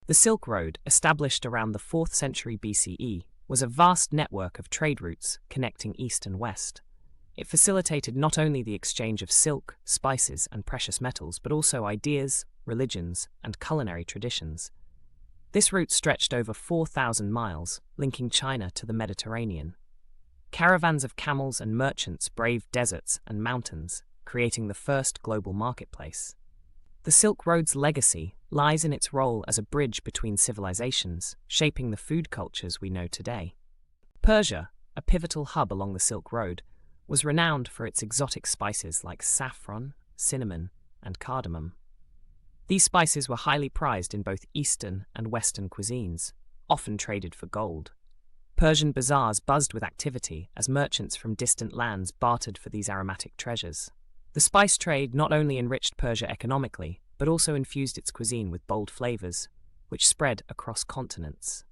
The Silk Road, established around the 4th century BCE, was a vast network of trade routes connecting east and west. It facilitated not only the exchange of silk, spices, and precious metals, but also ideas, religions, and culinary traditions. This route stretched over 4,000 miles, linking China to the Mediterranean. Caravans of camels and merchants braved deserts and mountains, creating the first global marketplace. The Silk Road's legacy lies in its role as a bridge between civilizations, shaping the food cultures we know today. Persia, a pivotal hub along the Silk Road, was renowned for its exotic spices like saffron, cinnamon, and cardamom. These spices were highly prized in both Eastern and Western cuisines, often traded for gold. Persian bazaars buzzed with activity as merchants from distant lands bartered for these aromatic treasures. The spice trade not only enriched Persia economically, but also infused its cuisine with bold flavors, which spread across continents.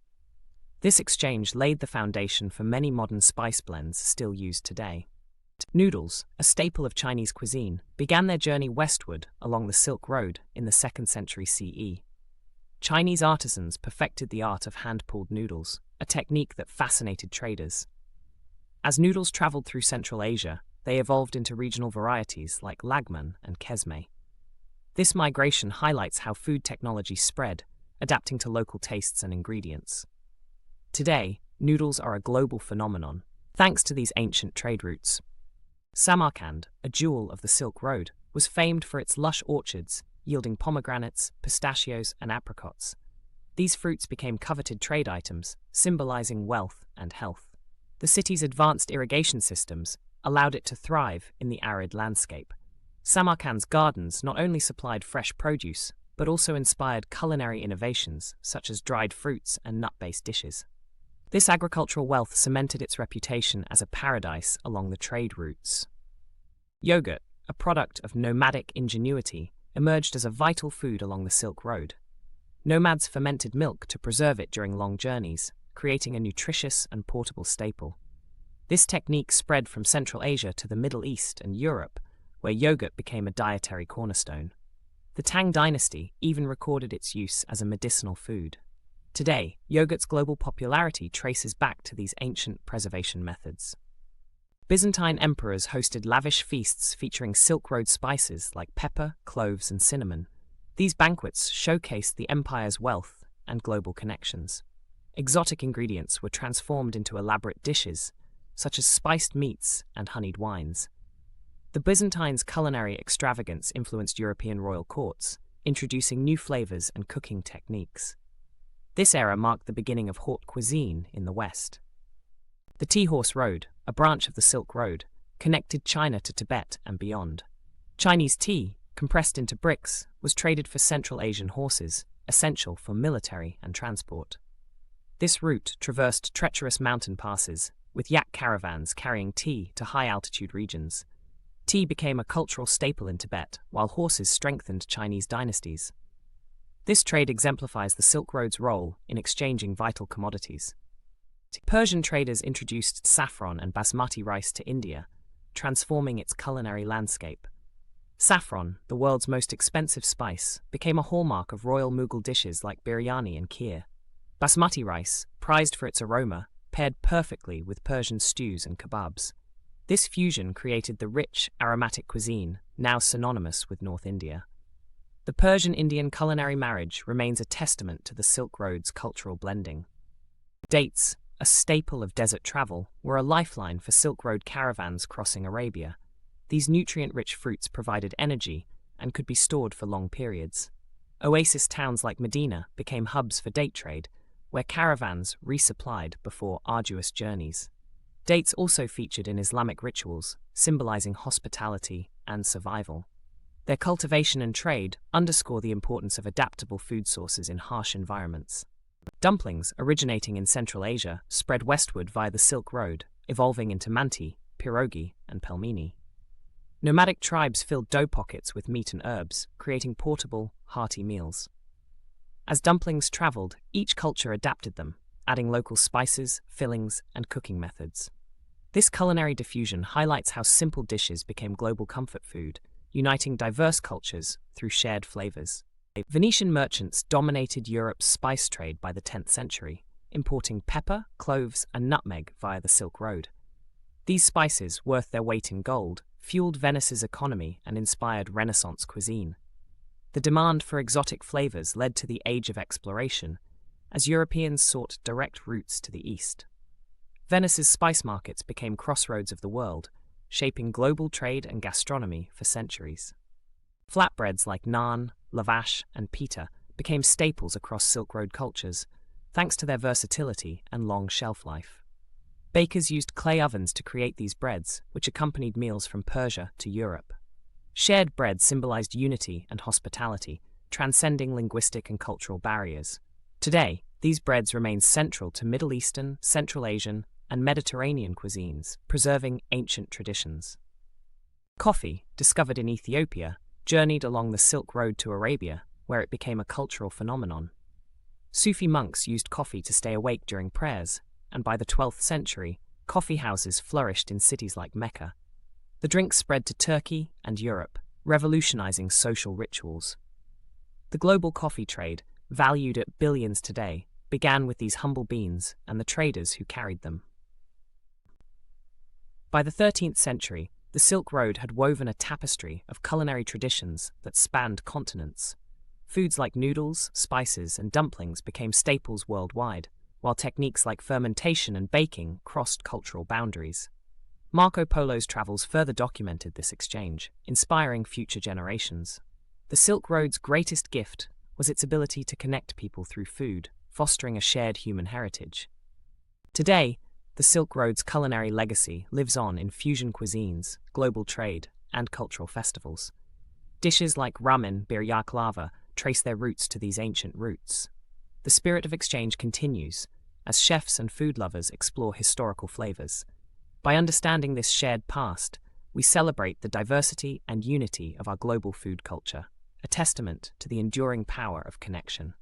This exchange laid the foundation for many modern spice blends still used today. Noodles, a staple of Chinese cuisine, began their journey westward along the Silk Road in the 2nd century CE. Chinese artisans perfected the art of hand-pulled noodles, a technique that fascinated traders. As noodles traveled through Central Asia, they evolved into regional varieties like lagman and kesme. This migration highlights how food technology spread, adapting to local tastes and ingredients. Today, noodles are a global phenomenon, thanks to these ancient trade routes. Samarkand, a jewel of the Silk Road, was famed for its lush orchards, yielding pomegranates, pistachios, and apricots. These fruits became coveted trade items, symbolizing wealth and health. The city's advanced irrigation systems allowed it to thrive in the arid landscape. Samarkand's gardens not only supplied fresh produce, but also inspired culinary innovations such as dried fruits and nut-based dishes. This agricultural wealth cemented its reputation as a paradise along the trade routes. Yogurt, a product of nomadic ingenuity, emerged as a vital food along the Silk Road. Nomads fermented milk to preserve it during long journeys, creating a nutritious and portable staple. This technique spread from Central Asia to the Middle East and Europe, where yogurt became a dietary cornerstone. The Tang dynasty even recorded its use as a medicinal food. Today, yogurt's global popularity traces back to these ancient preservation methods. Byzantine emperors hosted lavish feasts featuring Silk Road spices like pepper, cloves, and cinnamon. These banquets showcased the empire's wealth and global connections. Exotic ingredients were transformed into elaborate dishes, such as spiced meats and honeyed wines. The Byzantines' culinary extravagance influenced European royal courts, introducing new flavors and cooking techniques. This era marked the beginning of haute cuisine in the West. The Tea Horse Road, a branch of the Silk Road, connected China to Tibet and beyond. Chinese tea, compressed into bricks, was traded for Central Asian horses, essential for military and transport. This route traversed treacherous mountain passes, with yak caravans carrying tea to high-altitude regions. Tea became a cultural staple in Tibet, while horses strengthened Chinese dynasties. This trade exemplifies the Silk Road's role in exchanging vital commodities. Persian traders introduced saffron and basmati rice to India, transforming its culinary landscape. Saffron, the world's most expensive spice, became a hallmark of royal Mughal dishes like biryani and kheer. Basmati rice, prized for its aroma, paired perfectly with Persian stews and kebabs. This fusion created the rich, aromatic cuisine, now synonymous with North India. The Persian-Indian culinary marriage remains a testament to the Silk Road's cultural blending. Dates, a staple of desert travel, were a lifeline for Silk Road caravans crossing Arabia. These nutrient-rich fruits provided energy and could be stored for long periods. Oasis towns like Medina became hubs for date trade, where caravans resupplied before arduous journeys. Dates also featured in Islamic rituals, symbolizing hospitality and survival. Their cultivation and trade underscore the importance of adaptable food sources in harsh environments. Dumplings, originating in Central Asia, spread westward via the Silk Road, evolving into manti, pierogi, and pelmeni. Nomadic tribes filled dough pockets with meat and herbs, creating portable, hearty meals. As dumplings traveled, each culture adapted them, adding local spices, fillings, and cooking methods. This culinary diffusion highlights how simple dishes became global comfort food, uniting diverse cultures through shared flavors. Venetian merchants dominated Europe's spice trade by the 10th century, importing pepper, cloves, and nutmeg via the Silk Road. These spices, worth their weight in gold, fueled Venice's economy and inspired Renaissance cuisine. The demand for exotic flavors led to the Age of Exploration, as Europeans sought direct routes to the east. Venice's spice markets became crossroads of the world, shaping global trade and gastronomy for centuries. Flatbreads like naan, lavash, and pita became staples across Silk Road cultures, thanks to their versatility and long shelf life. Bakers used clay ovens to create these breads, which accompanied meals from Persia to Europe. Shared bread symbolized unity and hospitality, transcending linguistic and cultural barriers. Today, these breads remain central to Middle Eastern, Central Asian, and Mediterranean cuisines, preserving ancient traditions. Coffee, discovered in Ethiopia, journeyed along the Silk Road to Arabia, where it became a cultural phenomenon. Sufi monks used coffee to stay awake during prayers, and by the 12th century, coffee houses flourished in cities like Mecca. The drink spread to Turkey and Europe, revolutionizing social rituals. The global coffee trade, valued at billions today, began with these humble beans and the traders who carried them. By the 13th century, the Silk Road had woven a tapestry of culinary traditions that spanned continents. Foods like noodles, spices, and dumplings became staples worldwide, while techniques like fermentation and baking crossed cultural boundaries. Marco Polo's travels further documented this exchange, inspiring future generations. The Silk Road's greatest gift was its ability to connect people through food, fostering a shared human heritage. Today, the Silk Road's culinary legacy lives on in fusion cuisines, global trade, and cultural festivals. Dishes like ramen, biryaklava trace their roots to these ancient roots. The spirit of exchange continues as chefs and food lovers explore historical flavors. By understanding this shared past, we celebrate the diversity and unity of our global food culture, a testament to the enduring power of connection.